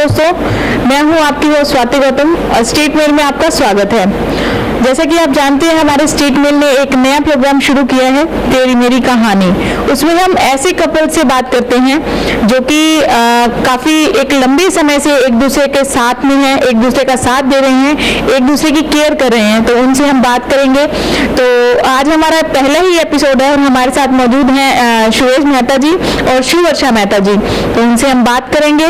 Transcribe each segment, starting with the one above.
दोस्तों, मैं हूं आपकी होस्ट स्वाति गौतम और स्टेट मेल में आपका स्वागत है। जैसा कि आप जानते हैं, हमारे स्टेट मेल ने एक नया प्रोग्राम शुरू किया है, तेरी मेरी कहानी। उसमें हम ऐसे कपल से बात करते हैं जो कि काफ़ी एक लंबे समय से एक दूसरे के साथ में हैं, एक दूसरे का साथ दे रहे हैं, एक दूसरे की केयर कर रहे हैं, तो उनसे हम बात करेंगे। तो आज हमारा पहला ही एपिसोड है और हमारे साथ मौजूद हैं सुरेश मेहता जी और शिववर्षा मेहता जी, तो उनसे हम बात करेंगे।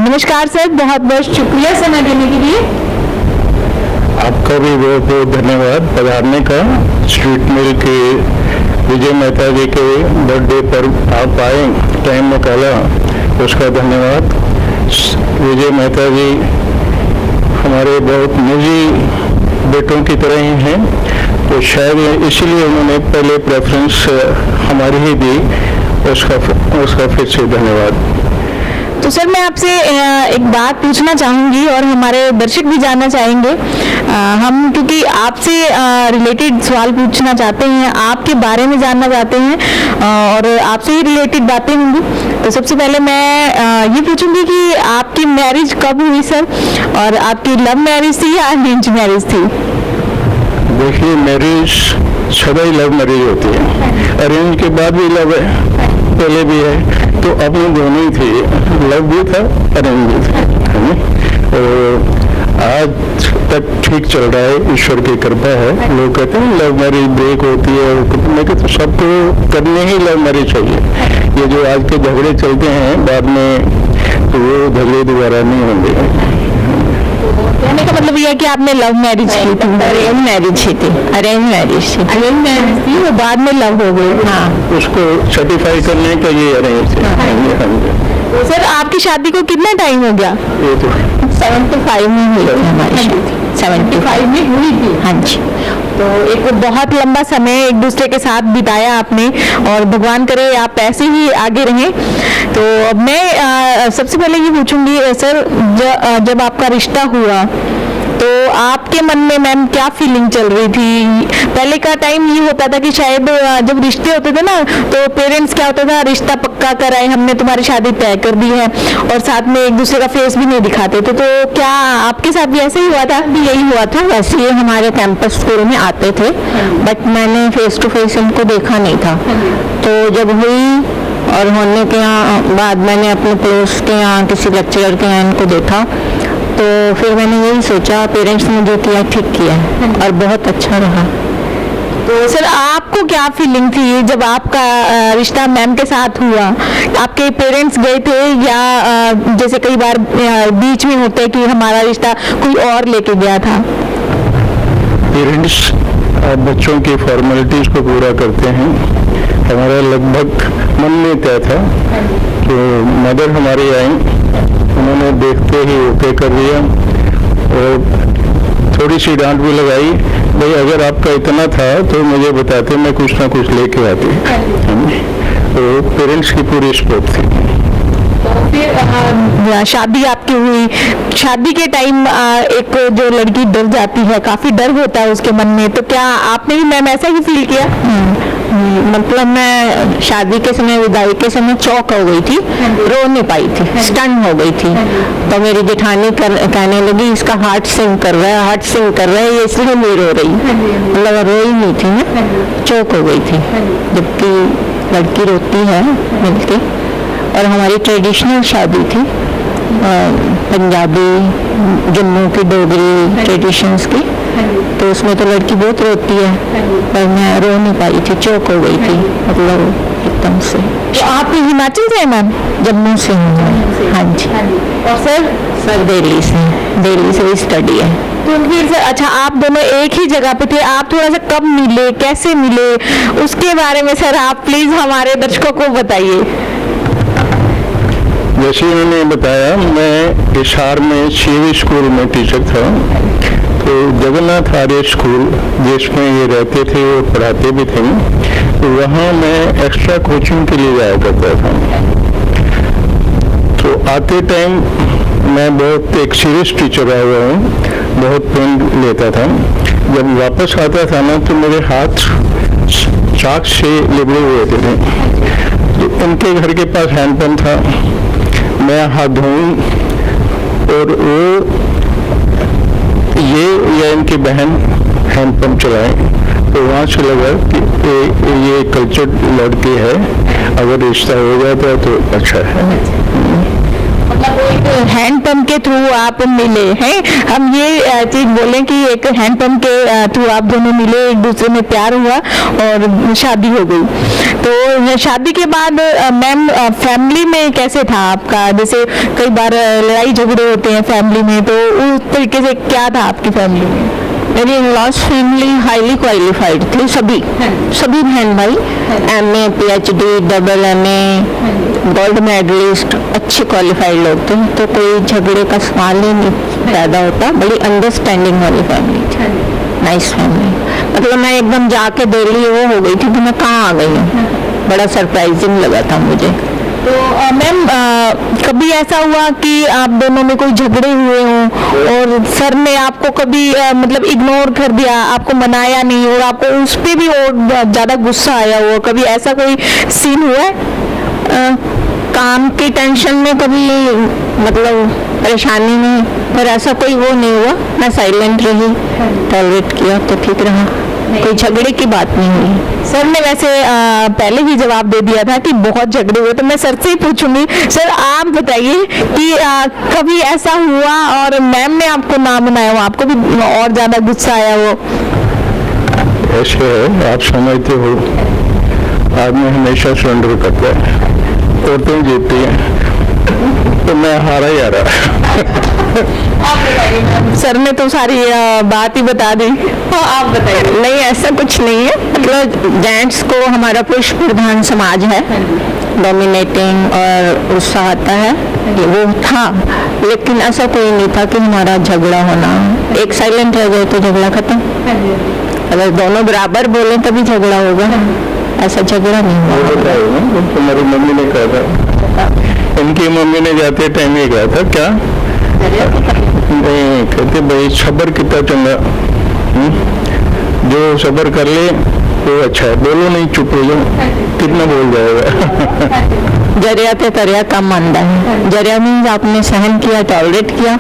नमस्कार सर, बहुत बहुत शुक्रिया समय देने के लिए। आपका भी बहुत बहुत धन्यवाद पधारने का। स्ट्रीट मेल के विजय मेहता जी के बर्थडे पर आप आए, टाइम निकाला, उसका धन्यवाद। विजय मेहता जी हमारे बहुत निजी बेटों की तरह ही हैं, तो शायद इसीलिए उन्होंने पहले प्रेफरेंस हमारी ही दी, उसका फिर से धन्यवाद। तो सर, मैं आपसे एक बात पूछना चाहूँगी और हमारे दर्शक भी जानना चाहेंगे। हम क्योंकि आपसे रिलेटेड सवाल पूछना चाहते हैं, आपके बारे में जानना चाहते हैं और आपसे ही रिलेटेड बातें होंगी। तो सबसे पहले मैं ये पूछूंगी कि आपकी मैरिज कब हुई सर, और आपकी लव मैरिज थी या अरेंज मैरिज थी? देखिए, मैरिज सदा ही लव मैरिज होती है, अरेंज के बाद भी लव है, पहले भी है, तो अपने दोनों ही थी, लव भी था, अरेंज भी था। और आज तक ठीक चल रहा है, ईश्वर की कृपा है। लोग कहते हैं लव मैरिज ब्रेक होती है, मैं कहता हूँ सबको करने ही लव मैरिज चाहिए। ये जो आज के झगड़े चलते हैं बाद में, तो वो झगड़े दोबारा नहीं होंगे। कहने का मतलब यह है कि आपने लव मैरिज की थी? अरेंज मैरिज ही थी, अरेंज मैरिज थी। अरेंज मैरिज थी, वो बाद में लव हो गई। हाँ, उसको सर्टिफाई करने का ये अरेंज है। सर, आपकी शादी को कितना टाइम हो गया? ये तो 75 में हुई थी हमारी शादी। 75 में हुई थी। हाँ जी। तो एक बहुत लंबा समय एक दूसरे के साथ बिताया आपने, और भगवान करे आप ऐसे ही आगे रहें। तो अब मैं सबसे पहले ये पूछूंगी सर, जब आपका रिश्ता हुआ तो आपके मन में मैम क्या फीलिंग चल रही थी? पहले का टाइम ये होता था कि शायद जब रिश्ते होते थे ना, तो पेरेंट्स क्या होता था, रिश्ता पक्का कराए, हमने तुम्हारी शादी तय कर दी है, और साथ में एक दूसरे का फेस भी नहीं दिखाते थे। तो क्या आपके साथ भी ऐसे ही हुआ था? भी यही हुआ था। वैसे ये हमारे कैंपस स्कूल में आते थे, बट मैंने फेस टू फेस इनको देखा नहीं था। तो जब हुई और होने के बाद मैंने अपने पड़ोस के यहाँ किसी लेक्चरर के यहाँ इनको देखा, तो फिर मैंने यही सोचा पेरेंट्स ने जो किया ठीक किया और बहुत अच्छा रहा। तो सर, आपको क्या फीलिंग थी जब आपका रिश्ता मैम के साथ हुआ? आपके पेरेंट्स गए थे या जैसे कई बार बीच में होता है कि हमारा रिश्ता कोई और लेके गया था? पेरेंट्स बच्चों की फॉर्मेलिटीज को पूरा करते हैं। हमारा लगभग मन में तय था, तो मदर हमारी आई, उन्होंने देखते ही ओके कर दिया और थोड़ी सी डांट भी लगाई, भाई अगर आपका इतना था तो मुझे बताते, मैं कुछ ना कुछ लेके आती। तो पेरेंट्स की पूरी सपोर्ट थी। फिर शादी आपकी हुई। शादी के टाइम एक जो लड़की डर जाती है, काफी डर होता है उसके मन में, तो क्या आपने भी मैम ऐसा ही फील किया? मतलब मैं शादी के समय, विदाई के समय चौक हो गई थी, रो नहीं पाई थी, स्टन हो गई थी। तो मेरी जेठानी कहने लगी इसका हार्ट सिंक कर रहा है, हार्ट सिंक कर रहा है, ये इसलिए नहीं रो रही। मतलब रो ही नहीं थी ना, चौक हो गई थी। जबकि लड़की रोती है मिलके। और हमारी ट्रेडिशनल शादी थी, पंजाबी, जम्मू की डोगरी ट्रेडिशंस की, तो उसमें तो लड़की बहुत रोती है, पर मैं रो नहीं पाई थी, चौक हो गई थी, मतलब एकदम से। तो आप हिमाचल से हैं मैम? जम्मू से हूँ। हाँ जी। और सर दिल्ली से स्टडी है। तो फिर सर, अच्छा, आप दोनों एक ही जगह पे थे, आप थोड़ा सा कब मिले, कैसे मिले, उसके बारे में सर आप प्लीज हमारे दर्शकों को बताइए। जैसे मैंने बताया, मैं हिसार में सीवी स्कूल में टीचर था, तो जगन्नाथ आर्य स्कूल जिसमें ये रहते थे और पढ़ाते भी थे, तो वहाँ मैं एक्स्ट्रा कोचिंग के लिए जाया करता था। तो आते टाइम मैं बहुत एक सीरियस टीचर आया हुआ हूँ, बहुत पेन लेता था। जब वापस आता था ना, तो मेरे हाथ चाक से लिबड़े हुए थे। तो उनके घर के पास हैंडपंप था, मैं हाथ धोऊं और वो ये या इनकी बहन हैंडपम्प चलाएं, तो वहाँ से लगा कि ये कल्चर्ड लड़की है, अगर रिश्ता हो जाता है तो अच्छा है। मतलब एक हैंडपंप के थ्रू आप मिले हैं, हम ये चीज बोलें कि एक हैंडपंप के थ्रू आप दोनों मिले, एक दूसरे में प्यार हुआ और शादी हो गई। तो शादी के बाद मैम फैमिली में कैसे था आपका? जैसे कई बार लड़ाई झगड़े होते हैं फैमिली में, तो उस तरीके से क्या था आपकी फैमिली में? मेरी इन-लॉज फैमिली हाईली क्वालिफाइड थी, सभी बहन भाई MA PhD double MA gold medallist, अच्छे क्वालिफाइड लोग थे, तो कोई झगड़े का सवाल ही नहीं पैदा होता। बड़ी अंडरस्टैंडिंग वाली फैमिली थी, नाइस फैमिली। मतलब मैं एकदम जाके दिल्ली वो हो गई थी कि मैं कहाँ आ गई हूँ, बड़ा सरप्राइजिंग लगा था मुझे। तो मैम कभी ऐसा हुआ कि आप दोनों में कोई झगड़े हुए हों और सर ने आपको कभी मतलब इग्नोर कर दिया, आपको मनाया नहीं और आपको उस पे भी और ज़्यादा गुस्सा आया हो, कभी ऐसा कोई सीन हुआ है? काम की टेंशन में कभी मतलब परेशानी में, पर ऐसा कोई वो नहीं हुआ। मैं साइलेंट रही, टॉलरेट किया तो ठीक रहा, कोई झगड़े की बात नहीं हुई। सर ने वैसे पहले ही जवाब दे दिया था कि बहुत झगड़े हुए, तो मैं सर से ही पूछूंगी। सर आप बताइए कि कभी ऐसा हुआ और मैम ने आपको ना मनाया हो, आपको भी और ज़्यादा गुस्सा आया हो? ऐसे है, आप समझते हो आदमी हमेशा सरेंडर करता है, औरतें जीतती हैं, तो मैं हारा ही हारा। सर ने तो सारी बात ही बता दी। हाँ, आप बताइए। नहीं, ऐसा कुछ नहीं है, मतलब जेंट्स को हमारा पुरुष प्रधान समाज है, डोमिनेटिंग और गुस्सा आता है, ये वो था, लेकिन ऐसा कोई नहीं था कि हमारा झगड़ा होना। एक साइलेंट रह गए तो झगड़ा खत्म, अगर दोनों बराबर बोले तभी झगड़ा होगा, ऐसा झगड़ा नहीं हुआ। तुम्हारी मम्मी ने कहा था, इनकी मम्मी ने जाते टाइम ही कहा था क्या, नहीं कहते भाई सबर कितना चंगा, जो सबर कर ले वो अच्छा है, बोलो नहीं चुप हो जाओ, कितना बोल जाएगा। जरिया ते तरिया कम मानता है। जरिया मीन्स आपने सहन किया, टॉलरेट किया,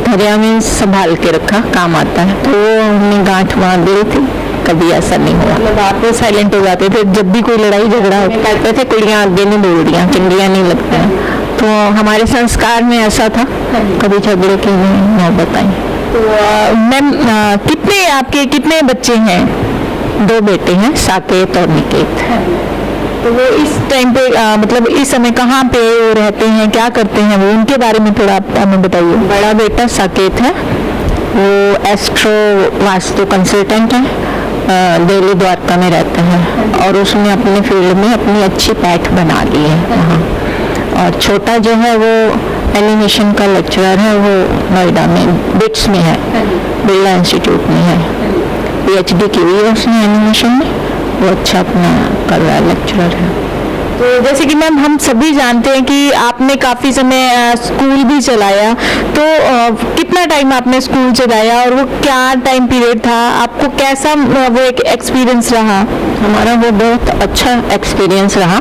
तरिया मीन्स संभाल के रखा, काम आता है, तो वो हमने गांठ बांध दी थी, कभी ऐसा नहीं हुआ। मतलब आप साइलेंट हो जाते थे जब भी कोई लड़ाई झगड़ा होता? कहते थे कुड़ियाँ आगे नहीं बोल रही, चिंडियाँ नहीं लगती, तो हमारे संस्कार में ऐसा था, कभी झगड़े की नहीं बताई। तो मैम कितने बच्चे हैं? 2 बेटे हैं, साकेत और निकेत। तो वो इस टाइम पे मतलब इस समय कहाँ पे वो रहते हैं, क्या करते हैं वो, उनके बारे में थोड़ा आप हमें बताइए। बड़ा बेटा साकेत है, वो एस्ट्रो वास्तु कंसल्टेंट है, दिल्ली द्वारका में रहता है, और उसने अपने फील्ड में अपनी अच्छी पैठ बना ली है वहाँ। और छोटा जो है वो एनिमेशन का लेक्चरर है, वो नोएडा में बिट्स में है, बिरला इंस्टीट्यूट में है, PhD की हुई है उसने एनिमेशन में, वो अच्छा अपना कर रहा है, लेक्चरर है। तो जैसे कि मैम हम सभी जानते हैं कि आपने काफ़ी समय स्कूल भी चलाया, तो कितना टाइम आपने स्कूल चलाया और वो क्या टाइम पीरियड था, आपको कैसा वो एक एक्सपीरियंस रहा? हमारा वो बहुत अच्छा एक्सपीरियंस रहा,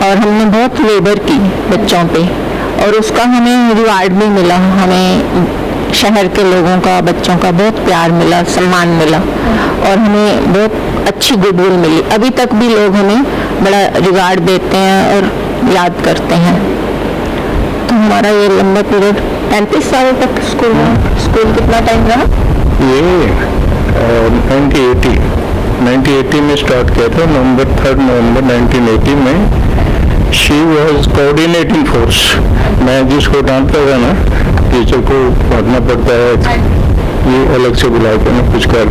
और हमने बहुत लेबर की बच्चों पे, और उसका हमें रिवार्ड भी मिला। हमें शहर के लोगों का, बच्चों का बहुत प्यार मिला, सम्मान मिला, और हमें बहुत अच्छी गुडविल मिली। अभी तक भी लोग हमें बड़ा रिवार्ड देते हैं और याद करते हैं। तो हमारा ये लंबा पीरियड 35 साल तक स्कूल कितना टाइम रहा? ये 1980 में स्टार्ट किया था, नवंबर 3 नवंबर 1980 में। She was coordinating force. मैं जिसको डांटता था ना, टीचर को पढ़ना पड़ता है, ये अलग से बुला के ना कुछ कर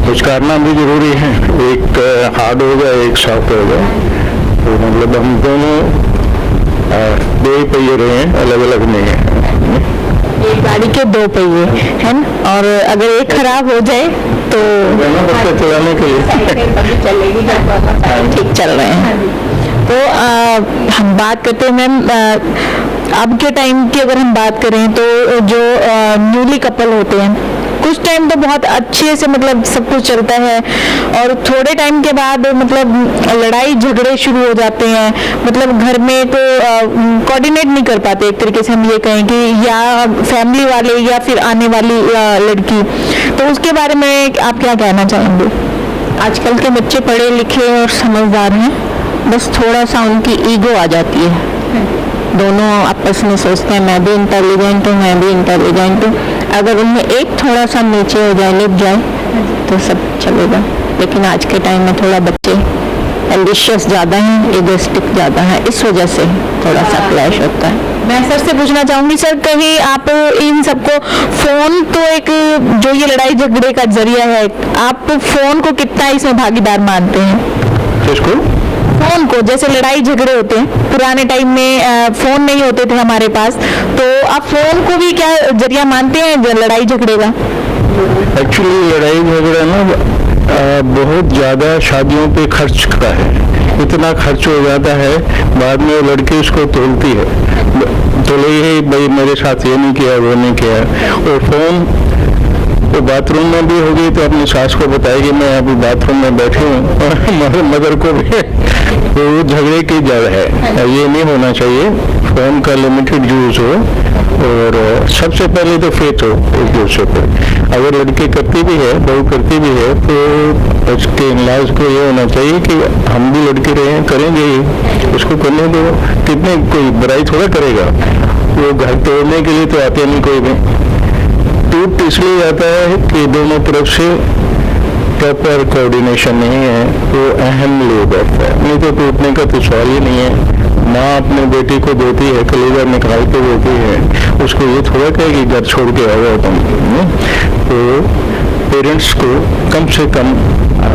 कुछ करना भी जरूरी है, एक हार्ड हो जाए एक सॉफ्ट हो जाए, तो मतलब हम दोनों 2 ही पहिए रहे हैं, अलग अलग नहीं है। एक गाड़ी के 2 पहिए है ना, और अगर एक खराब हो जाए तो चलाने के लिए चलेगी, ठीक चल रहे हैं। तो हम बात करते हैं मैम, अब के टाइम की अगर हम बात करें तो जो न्यूली कपल होते हैं कुछ टाइम तो बहुत अच्छे से मतलब सब कुछ चलता है और थोड़े टाइम के बाद मतलब लड़ाई झगड़े शुरू हो जाते हैं, मतलब घर में तो कोऑर्डिनेट नहीं कर पाते एक तरीके से हम ये कहें कि या फैमिली वाले या फिर आने वाली लड़की। तो उसके बारे में आप क्या कहना चाहेंगे? आजकल के बच्चे पढ़े लिखे और समझदार हैं, बस थोड़ा सा उनकी ईगो आ जाती है। दोनों आपस में सोचते हैं मैं भी इंटेलिजेंट हूँ, मैं भी इंटेलिजेंट हूँ। अगर उनमें एक थोड़ा सा नीचे हो जाए, लिप जाए तो सब चलेगा। लेकिन आज के टाइम में थोड़ा बच्चे एम्बिशियस ज़्यादा हैं, इगोइस्टिक ज़्यादा है, इस वजह से थोड़ा सा क्लैश होता है। मैं सर से पूछना चाहूंगी, सर कहीं आप इन सबको फोन तो एक जो ये लड़ाई झगड़े का जरिया है, आप फोन को कितना इसमें भागीदार मानते हैं? किसको? फोन को। जैसे लड़ाई झगड़े होते हैं, पुराने टाइम में फोन नहीं होते थे हमारे पास, तो आप फोन को भी क्या जरिया मानते हैं लड़ाई झगड़े का? एक्चुअली लड़ाई झगड़ा ना बहुत ज़्यादा शादियों पे खर्च का है, इतना खर्च हो जाता है, बाद में वो लड़की उसको तोलती है, तो ये भाई मेरे साथ ये नहीं किया, वो नहीं किया। और फोन तो बाथरूम में भी होगी तो अपनी सास को बताएगी मैं अभी बाथरूम में बैठी हूँ, मदर को भी। तो झगड़े की जड़ है, ये नहीं होना चाहिए। फोन का लिमिटेड यूज हो और सबसे पहले तो फेथ हो एक दूसरे पर। अगर लड़की करती भी है, बहू करती भी है, तो उसके इनलाज को ये होना चाहिए कि हम भी लड़के रहे करेंगे ही, उसको करने दो, कितने कोई बुराई थोड़ा करेगा। वो घर तोड़ने के लिए तो आते नहीं कोई भी। टूट इसलिए जाता है कि दोनों तरफ से प्रॉपर कोऑर्डिनेशन नहीं है, तो अहम ले बैठता है, नहीं तो टूटने का तो सवाल ही नहीं है। माँ अपने बेटी को देती है, कलेजा निकाल के देती है, उसको ये थोड़ा कहेगी घर छोड़ के आ जाओ तुम। तो पेरेंट्स को कम से कम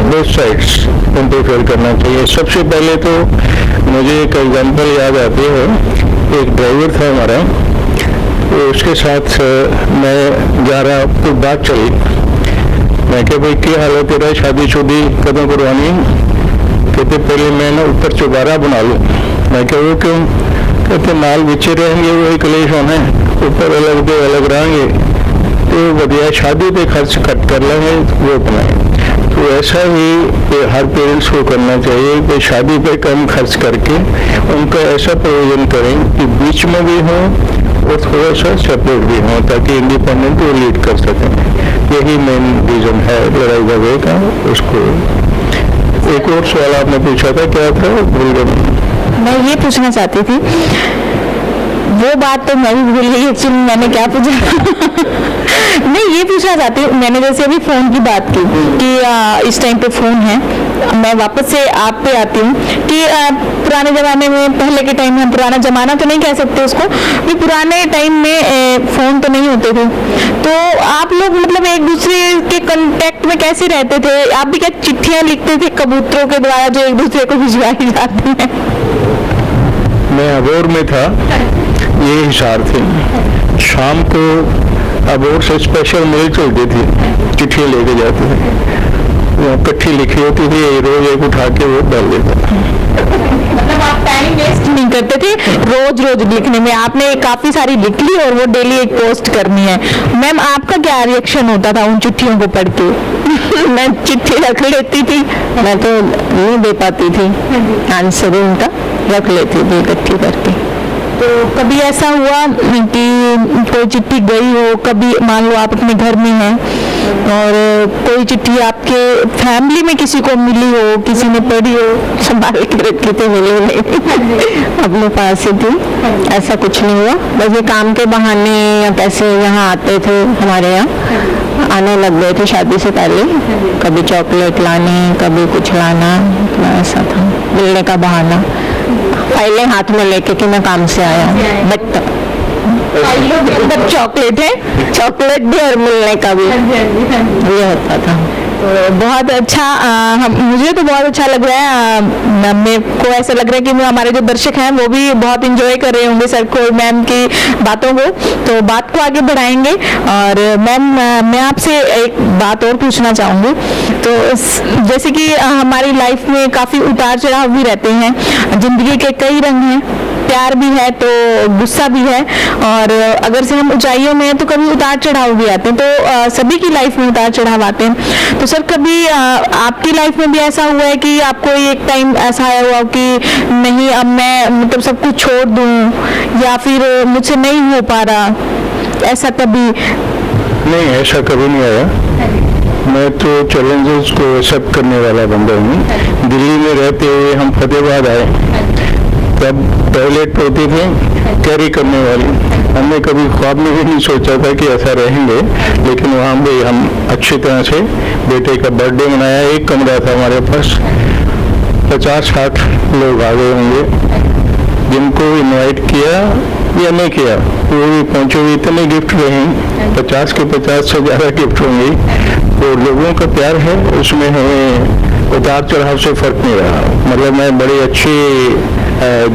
बोथ साइड्स इंटरफेयर करना चाहिए। सबसे पहले तो मुझे एक एग्जांपल याद आती है, एक ड्राइवर था हमारा, तो उसके साथ मैं जा रहा, तो बात चली, मैं क्या भाई क्या हाल है तेरा, शादीशुदी कदम करवानी? कहते पहले मैं ना ऊपर चौबारा बना लूँ। मैं क्या वो क्यों? कहते नाल बिछे रहेंगे वही कलेश होना है, ऊपर अलग दे अलग रहेंगे, तो बढ़िया शादी पे खर्च कट कर लेंगे वो बनाए। तो ऐसा ही हर पेरेंट्स को करना चाहिए कि शादी पे कम खर्च करके उनका ऐसा प्रयोजन करें कि बीच में भी हो और थोड़ा सा सेपरेट भी हो, ताकि इंडिपेंडेंट वो लीड कर सकें। यही मेन रीजन है लड़ाई झगड़े का। उसको एक और सवाल आपने पूछा था, क्या था भूल गया। मैं ये पूछना चाहती थी, वो बात तो मैं भी भूल गई एक्चुअली, मैंने क्या पूछा नहीं ये पूछना चाहती हूँ, मैंने जैसे अभी फोन की बात की कि इस टाइम पे फोन है, मैं वापस से आप पे आती हूँ कि पुराने जमाने में, पहले के टाइम में, हम पुराना जमाना तो नहीं कह सकते उसको, कि पुराने टाइम में फोन तो नहीं होते थे, तो आप लोग मतलब एक दूसरे के कांटेक्ट में कैसे रहते थे? आप भी क्या चिट्ठियां लिखते थे कबूतरों के द्वारा जो एक दूसरे को भिजवाई जाती है? मैं अबोर में था, ये हिसार थे, शाम को अबोर से स्पेशल मेल चलती थी, चिट्ठी लेके जाते थे, वो इकट्ठी लिखी होती थी, रोज एक उठा के वो डाल देता। मतलब आप टाइम वेस्ट नहीं करते थे रोज रोज लिखने में, आपने काफी सारी लिख ली और वो डेली एक पोस्ट करनी है। मैम आपका क्या रिएक्शन होता था उन चिट्ठियों को पढ़ के? मैं चिट्ठी रख लेती थी, मैं तो नहीं दे पाती थी आंसर, उनका रख लेती थी इकट्ठी करके। तो कभी ऐसा हुआ कि कोई चिट्ठी गई हो, कभी मान लो आप अपने घर में हैं और कोई चिट्ठी आपके फैमिली में किसी को मिली हो, किसी ने पढ़ी हो? संभाल के रखी तो मिली नहीं, अपने पास ही थी, ऐसा कुछ नहीं हुआ। बस ये काम के बहाने या कैसे यहाँ आते थे, हमारे यहाँ आने लग गए थे शादी से पहले, कभी चॉकलेट लाने, कभी कुछ लाना, ऐसा था मिलने का बहाना, फाइलें हाथ में लेके कि मैं काम से आया हूँ, बट मतलब चॉकलेट है, चॉकलेट भी और मिलने का भी ये होता था। तो बहुत अच्छा, मुझे तो बहुत अच्छा लग रहा है, मेरे को ऐसा लग रहा है कि हमारे जो दर्शक हैं वो भी बहुत इंजॉय कर रहे होंगे सर को, मैम की बातों को, तो बात को आगे बढ़ाएंगे। और मैम मैं आपसे एक बात और पूछना चाहूँगी, तो जैसे कि हमारी लाइफ में काफ़ी उतार चढ़ाव भी रहते हैं, जिंदगी के कई रंग हैं, प्यार भी है तो गुस्सा भी है, और अगर से हम ऊंचाइयों में हैं तो कभी उतार चढ़ाव भी आते हैं, तो सभी की लाइफ में उतार चढ़ाव आते हैं। तो सर कभी आपकी लाइफ में भी ऐसा हुआ है कि आपको एक टाइम ऐसा आया हुआ कि नहीं अब मैं मतलब सब कुछ छोड़ दूं, या फिर मुझसे नहीं हो पा रहा, ऐसा कभी? नहीं, ऐसा कभी नहीं आया। मैं तो चैलेंजेस को एक्सेप्ट करने वाला बंदा हूँ। दिल्ली में रहते हुए हम फतेहाबाद आए, तब टॉयलेट होती थी कैरी करने वाली। हमने कभी ख्वाब में भी नहीं सोचा था कि ऐसा रहेंगे, लेकिन वहाँ भी हम अच्छी तरह से बेटे का बर्थडे मनाया। एक कमरा था हमारे पास, 50-60 लोग आ गए होंगे, जिनको इनवाइट किया या नहीं किया वो भी पहुँचे हुए। इतने गिफ्ट रहे, 50 के 50 से ज़्यादा गिफ्ट होंगे। तो लोगों का प्यार है, उसमें हमें उतार चढ़ाव से फर्क नहीं रहा। मतलब मैं बड़ी अच्छी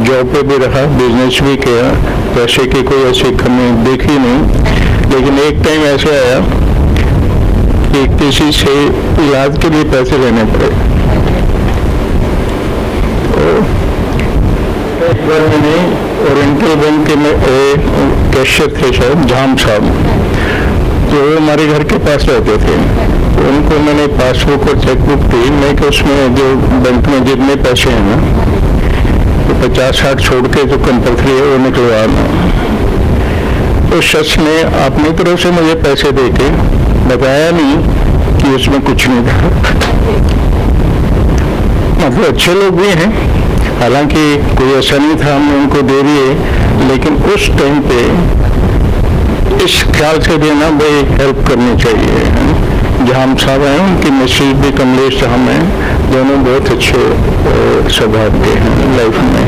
जॉब पे भी रहा, बिजनेस भी किया, पैसे की कोई ऐसी कमी देखी नहीं। लेकिन एक टाइम ऐसे आया कि किसी से इलाज के लिए पैसे लेने पड़े। तो एक बार मैंने ओरिएंटल बैंक के में कैशियर थे शायद, झाम साहब, जो हमारे घर के पास रहते थे। तो उनको मैंने पासबुक और चेकबुक दी, मैं कि उसमें जो बैंक में जितने पैसे हैं ना, तो 50-60 छोड़ के जो कंपल्सरी है वो निकलवाना। तो शख्स ने अपनी तरफ से मुझे पैसे दे के बताया नहीं कि उसमें कुछ नहीं था। मतलब अच्छे लोग भी हैं, हालांकि कोई ऐसा नहीं था हमने उनको दे दिए, लेकिन उस टाइम पे इस ख्याल से देना भाई हेल्प करनी चाहिए। जहां साहब हैं, उनकी मिसेज भी कमलेश साहब हैं, दोनों बहुत अच्छे स्वभाव के हैं लाइफ में।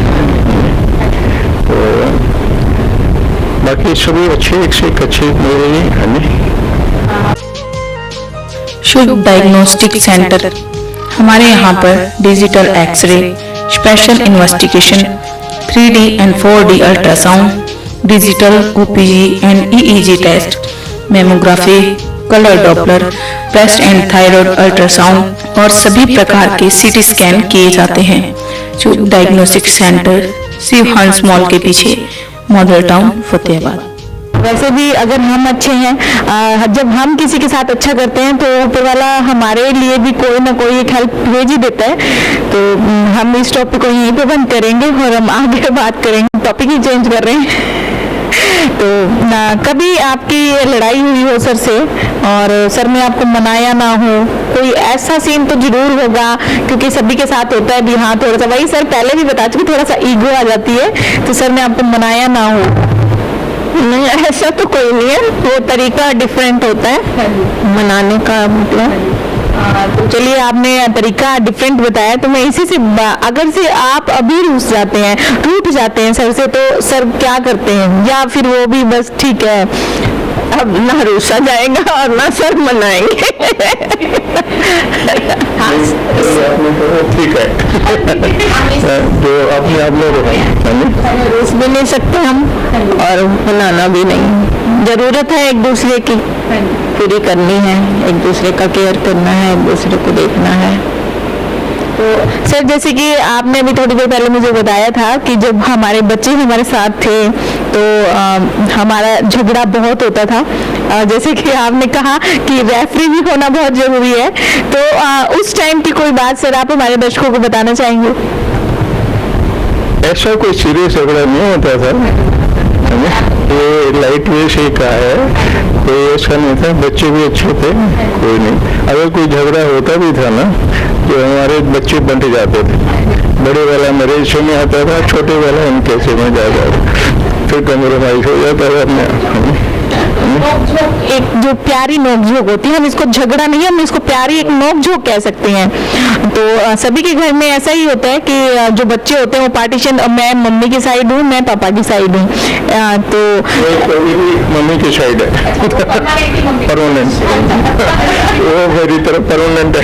तो बाकी सभी अच्छे, एक से एक अच्छे मेरे लिए है नहीं। शुभ डायग्नोस्टिक सेंटर, हमारे यहाँ पर digital X ray, special investigation, 3D and 4D ultrasound, digital OPG and EEG test, mammography, colour Doppler, breast and thyroid ultrasound और सभी प्रकार के CT स्कैन किए जाते हैं। शुभ डायग्नोस्टिक सेंटर, शिव हंस मॉल के पीछे, मॉडल टाउन, फतेहाबाद। वैसे भी अगर हम अच्छे हैं, जब हम किसी के साथ अच्छा करते हैं तो ऊपर वाला हमारे लिए भी कोई ना कोई एक हेल्प भेज ही देता है। तो हम इस टॉपिक को यहीं पे बंद करेंगे और हम आगे बात करेंगे, टॉपिक ही चेंज कर रहे हैं। तो कभी आपकी लड़ाई हुई हो सर से और सर ने आपको मनाया ना हो, कोई ऐसा सीन तो जरूर होगा, क्योंकि सभी के साथ होता है भी। हाँ, थोड़ा सा वही सर पहले भी बता चुकी, थोड़ा सा ईगो आ जाती है, तो सर ने आपको मनाया ना हो? नहीं, ऐसा तो कोई नहीं है, वो तरीका डिफरेंट होता है मनाने का। मतलब तो चलिए, आपने तरीका डिफरेंट बताया, तो मैं इसी से अगर से आप अभी रूठ जाते हैं, टूट जाते हैं सर से, तो सर क्या करते हैं? या फिर वो भी बस ठीक है, अब ना रूसा जाएगा और ना सर मनाएंगे। ठीक है, जो अपने आप में रूस भी नहीं सकते हम और मनाना भी नहीं। जरूरत है एक दूसरे की, पूरी करनी है, एक दूसरे का केयर करना है, एक दूसरे को देखना है। तो सर जैसे कि आपने अभी थोड़ी देर पहले मुझे बताया था कि जब हमारे बच्चे हमारे साथ थे तो हमारा झगड़ा बहुत होता था। जैसे कि आपने कहा कि रेफरी भी होना बहुत जरूरी है, तो उस टाइम की कोई बात सर आप हमारे दर्शकों को बताना चाहेंगे? ऐसा कोई सीरियस झगड़ा नहीं होता था, ये लाइट वे से कहा है, कोई ऐसा नहीं था। बच्चे भी अच्छे थे, कोई नहीं। अगर कोई झगड़ा होता भी था ना, तो हमारे बच्चे बंट जाते थे। बड़े वाला मेरे से में आता था, छोटे वाला इनके से में जाता था, फिर कम्प्रोमाइज हो जाता था अपने। एक जो प्यारी नोकझोंक होती है, हम इसको झगड़ा नहीं, हम इसको प्यारी एक नोकझोंक कह सकते हैं। तो सभी के घर में ऐसा ही होता है कि जो बच्चे होते हैं वो पार्टीशन, मैं मम्मी की साइड हूँ, मैं पापा की साइड हूँ, तो मम्मी की साइड है परमानेंट, वो मेरी तरफ परमानेंट है।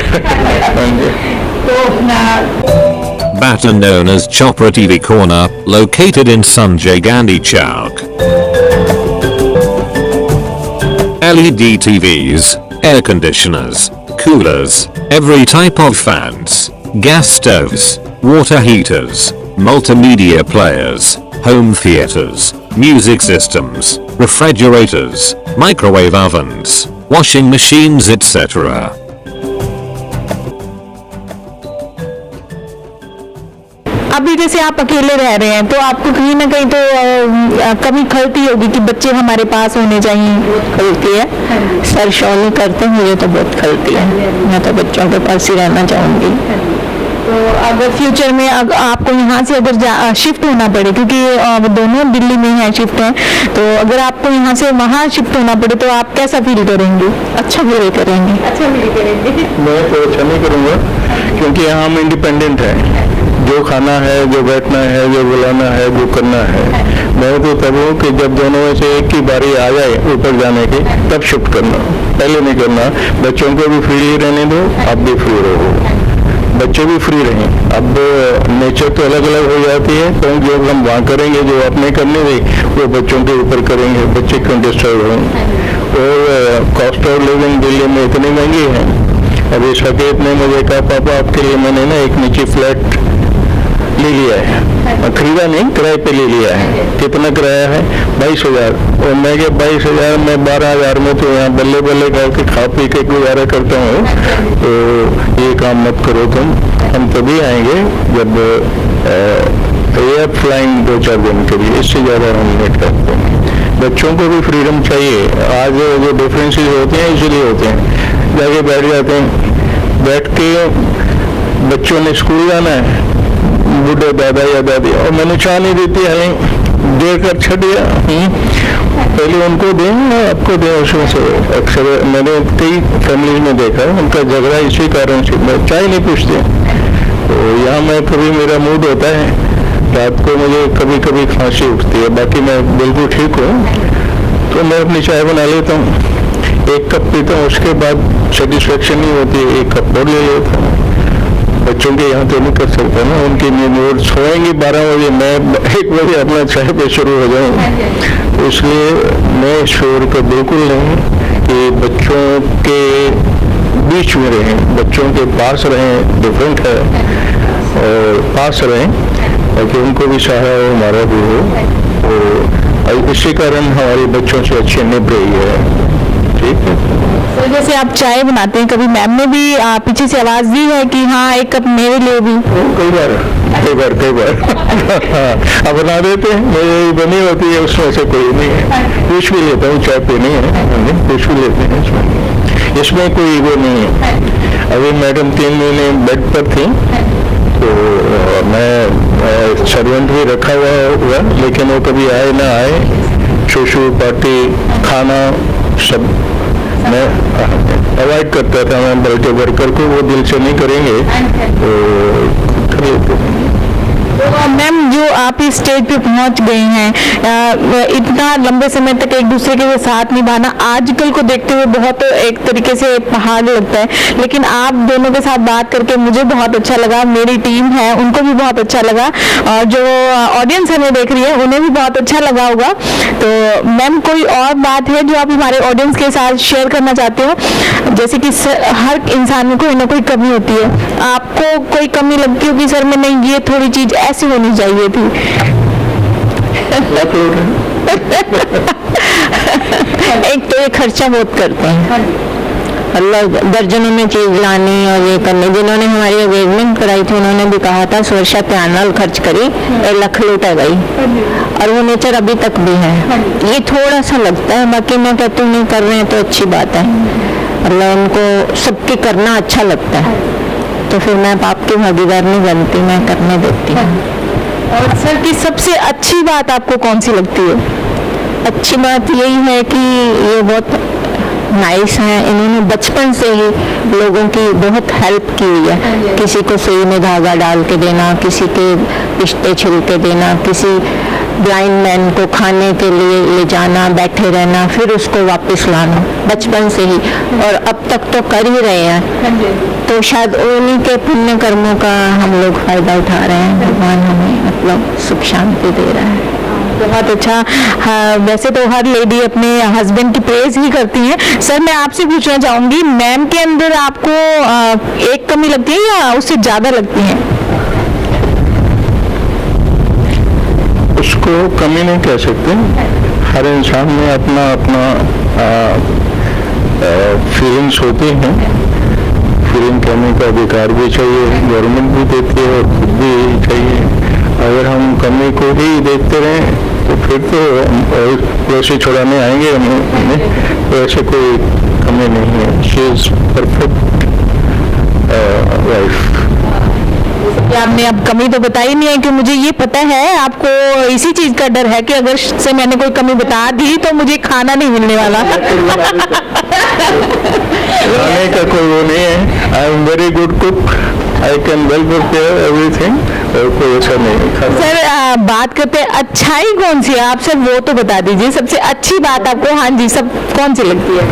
Batter known as Chopra TV Corner, located in Sanjay Gandhi Chowk. LED TVs, air conditioners, coolers, every type of fans, gas stoves, water heaters, multimedia players, home theaters, music systems, refrigerators, microwave ovens, washing machines, etc. अभी जैसे आप अकेले रह रहे हैं तो आपको कहीं ना कहीं तो कमी खलती होगी कि बच्चे हमारे पास होने चाहिए। खलती है, सर शो नहीं करते, मुझे तो बहुत खलती है। मैं तो बच्चों के पास ही रहना चाहूँगी। तो अगर फ्यूचर में आपको यहाँ से अगर शिफ्ट होना पड़े, क्योंकि दोनों दिल्ली में हैं, शिफ्ट हैं, तो अगर आपको यहाँ से वहाँ शिफ्ट होना पड़े तो आप कैसा फील करेंगे? अच्छा फील करेंगे। अच्छा फील करेंगे। मैं तो अच्छा नहीं करूँगा, क्योंकि यहाँ हम इंडिपेंडेंट हैं। जो खाना है, जो बैठना है, जो बुलाना है, जो करना है, मैं तो तब हूँ कि जब दोनों में से एक की बारी आ जाए ऊपर जाने की, तब शिफ्ट करना, पहले नहीं करना। बच्चों को भी फ्री रहने दो, आप भी फ्री रहो, बच्चे भी फ्री रहें। अब नेचर तो अलग अलग हो जाती है, तो जो हम वहाँ करेंगे, जो अपने करने दे, वो बच्चों के ऊपर करेंगे, बच्चे क्यों डिस्टर्ब हों। और कॉस्ट ऑफ लिविंग दिल्ली में इतनी महंगी है। अभी सकेत ने मुझे कहा, पापा आपके लिए मैंने ना एक नीचे फ्लैट ले लिया है, खरीदा नहीं, किराए पे ले लिया है। कितना किराया है? 22,000। और मैं क्या 22,000 में 12,000 में तो यहाँ बल्ले बल्ले करके खा पी के गुजारा करता हूँ। तो ये काम मत करो तुम, हम तभी आएंगे जब एयर फ्लाइंग 2-4 दिन के लिए, इससे ज़्यादा हम नहीं करते हैं। बच्चों को भी फ्रीडम चाहिए। आज जो डिफरेंसेस होते हैं इसलिए होते हैं, जाके बैठ जाते हैं, बैठ के बच्चों ने स्कूल जाना है, बूढ़े दादा या दादी, और मैंने चाह नहीं देती है, देर कर छट गया। पहले उनको दें, आपको दें। उसमें से अक्सर मैंने कई फैमिली में देखा, उनका झगड़ा इसी कारण से, मैं चाय नहीं पूछते। तो यहाँ मैं कभी मेरा मूड होता है, रात को मुझे कभी कभी खांसी उठती है, बाकी मैं बिल्कुल ठीक हूँ, तो मैं अपनी चाय बना लेता हूँ, 1 कप पीता हूँ, उसके बाद सेटिस्फेक्शन नहीं होती है, 1 कप और ले लेता हूँ। बच्चों के यहाँ तो नहीं कर सकता ना, उनकी नींद सोएंगे 12 बजे, मैं 1 बजे अपना चाय पे शुरू हो जाऊँ। तो इसलिए मैं शोर को बिल्कुल नहीं कि बच्चों के बीच में रहें, बच्चों के पास रहें, डिफरेंट है, और पास रहें ताकि उनको भी सहारा हो, हमारा भी हो। तो इसी कारण हमारे बच्चों से अच्छी निभ रही है। ठीक है। तो जैसे आप चाय बनाते हैं, कभी मैम ने भी पीछे से आवाज दी है कि हाँ 1 कप मेरे लिए भी? कई बार अब बना देते हैं, मेरी बनी होती है, उसमें से कोई नहीं है। पूछ भी लेता हूँ, चाय पीनी है, पूछ भी लेते हैं, इसमें कोई ईगो नहीं है। अभी मैडम 3 महीने बेड पर थी, तो मैं सर्वेंट भी रखा हुआ, लेकिन वो कभी आए ना आए, शोशु पार्टी खाना सब मैं अवॉइड करता था। मैं बल्कि वर्कर को वो दिल से नहीं करेंगे तो कर लेते हैं। मैम, जो आप इस स्टेज पे पहुंच गए हैं, इतना लंबे समय तक एक दूसरे के साथ निभाना आजकल को देखते हुए बहुत एक तरीके से पहाड़ लगता है, लेकिन आप दोनों के साथ बात करके मुझे बहुत अच्छा लगा, मेरी टीम है उनको भी बहुत अच्छा लगा, और जो ऑडियंस हमें देख रही है उन्हें भी बहुत अच्छा लगा होगा। तो मैम, कोई और बात है जो आप हमारे ऑडियंस के साथ शेयर करना चाहते हो? जैसे कि हर इंसान में कोई ना कोई कमी होती है, आपको कोई कमी लगती हो कि सर में नहीं, ये थोड़ी चीज ऐसी होनी चाहिए थी? एक तो ये खर्चा बहुत करते हैं, मतलब दर्जनों में चीज लानी और ये करनी। जिन्होंने हमारी एंगेजमेंट कराई थी उन्होंने भी कहा था सुरक्षा पैनल खर्च करी, 1 लाख लूटा गई, और वो नेचर अभी तक भी है। ये थोड़ा सा लगता है, बाकी मैं कहती हूँ नहीं कर रहे हैं तो अच्छी बात है, मतलब उनको सबके करना अच्छा लगता है, तो फिर मैं पाप की भागीदार नहीं बनती, मैं करने देती हूँ। और सर की सबसे अच्छी बात आपको कौन सी लगती है? अच्छी बात यही है कि ये बहुत नाइस है, इन्होंने बचपन से ही लोगों की बहुत हेल्प की हुई है। किसी को सुई में धागा डाल के देना, किसी के रिश्ते छिल के देना, किसी ब्लाइंड मैन को खाने के लिए ले जाना, बैठे रहना, फिर उसको वापस लाना, बचपन से ही, और अब तक तो कर ही रहे हैं। तो शायद उन्हीं के पुण्य कर्मों का हम लोग फायदा उठा रहे हैं। भगवान हमें मतलब सुख शांति दे रहा है। बहुत अच्छा। हाँ, वैसे तो हर लेडी अपने हस्बैंड की प्रेज ही करती है। सर, मैं आपसे पूछना चाहूंगी, मैम के अंदर आपको एक कमी लगती है या उससे ज्यादा लगती है? उसको कमी नहीं कह सकते। हर इंसान में अपना अपना फीलिंग्स होती हैं। फीलिंग करने का अधिकार भी चाहिए, गवर्नमेंट भी देती है और खुद भी चाहिए। अगर हम कमी को ही देखते रहें तो फिर तो वैसे छुड़ाने आएंगे हमें, वैसे कोई कमी नहीं है। She is perfect wife. आपने अब कमी तो बताई नहीं है कि मुझे ये पता है आपको इसी चीज का डर है कि अगर से मैंने कोई कमी बता दी तो मुझे खाना नहीं मिलने वाला। खाने का कोई वो नहीं है। I am very good cook, I can well prepare everything, और कोई ऐसा नहीं खाना। सर बात करते हैं अच्छाई कौन सी है आप सर वो तो बता दीजिए, सबसे अच्छी बात आपको हाँ जी सब कौन सी लगती है?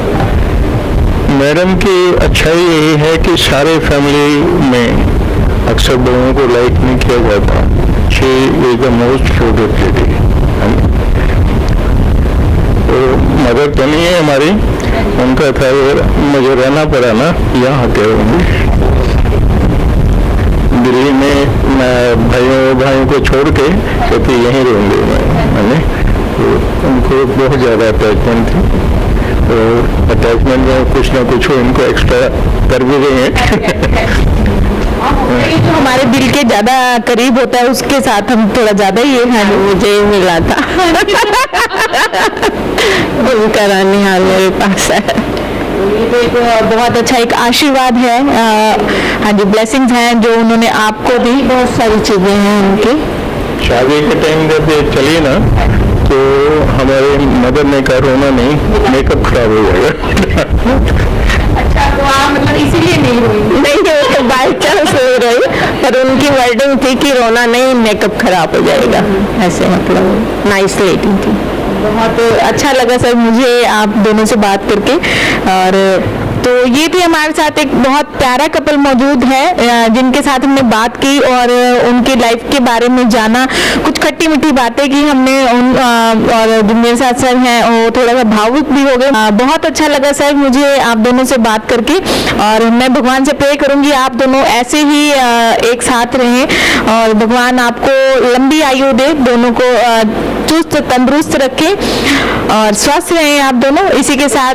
मैडम की अच्छाई यही है कि सारे फैमिली में अक्सर लोगों को लाइक नहीं किया जाता। She is the most favourite lady. तो मदर तो नहीं है हमारी, उनका था मुझे रहना पड़ा ना यहाँ के दिल्ली में, मैं भाइयों को छोड़ के कहती यहीं रहूँगी मैंने। तो उनको बहुत ज़्यादा अटैचमेंट थी, और अटैचमेंट में कुछ ना कुछ इनको एक्स्ट्रा कर भी रही है। जो हमारे दिल के ज्यादा करीब होता है उसके साथ हम थोड़ा ज्यादा ही है। मुझे मिला था उनका रानी हाल मेरे पास है। ये तो एक बहुत अच्छा एक आशीर्वाद है, हाँ जी ब्लेसिंग्स हैं जो उन्होंने आपको दी। बहुत सारी चीजें हैं उनकी। शादी के टाइम जब ये चली ना तो हमारे मदर ने कहा रोना नहीं, मेकअप खराब हो जाएगा। अच्छा तो आप मतलब इसीलिए नहीं हुई? नहीं तो बाई चांस हो रही, पर उनकी वर्डिंग थी कि रोना नहीं, मेकअप खराब हो जाएगा, ऐसे मतलब नाइस लेडी थी। बहुत अच्छा लगा सर मुझे आप दोनों से बात करके। और तो ये भी हमारे साथ एक बहुत प्यारा कपल मौजूद है जिनके साथ हमने बात की और उनकी लाइफ के बारे में जाना, कुछ खट्टी मीठी बातें की हमने और जो मेरे साथ सर हैं वो थोड़ा सा भावुक भी हो गए। बहुत अच्छा लगा सर मुझे आप दोनों से बात करके, और मैं भगवान से प्रे करूंगी आप दोनों ऐसे ही एक साथ रहें और भगवान आपको लंबी आयु दे, दोनों को चुस्त तंदुरुस्त रखे और स्वस्थ रहें आप दोनों। इसी के साथ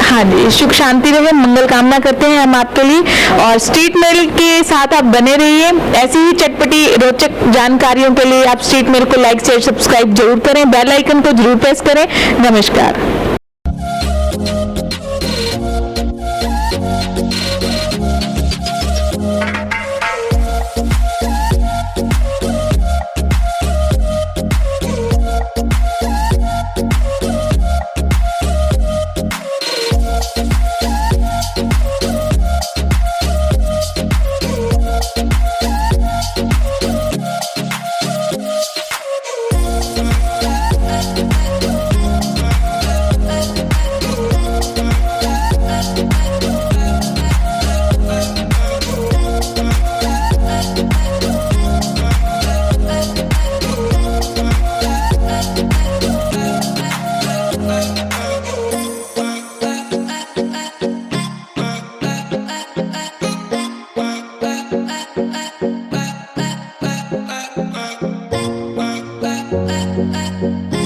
हाँ जी सुख शांति रहे, मंगल कामना करते हैं हम आपके लिए। और स्ट्रीट मेल के साथ आप बने रहिए, ऐसी ही चटपटी रोचक जानकारियों के लिए आप स्ट्रीट मेल को लाइक शेयर सब्सक्राइब जरूर करें, बेल आइकन को जरूर प्रेस करें। नमस्कार। Bye.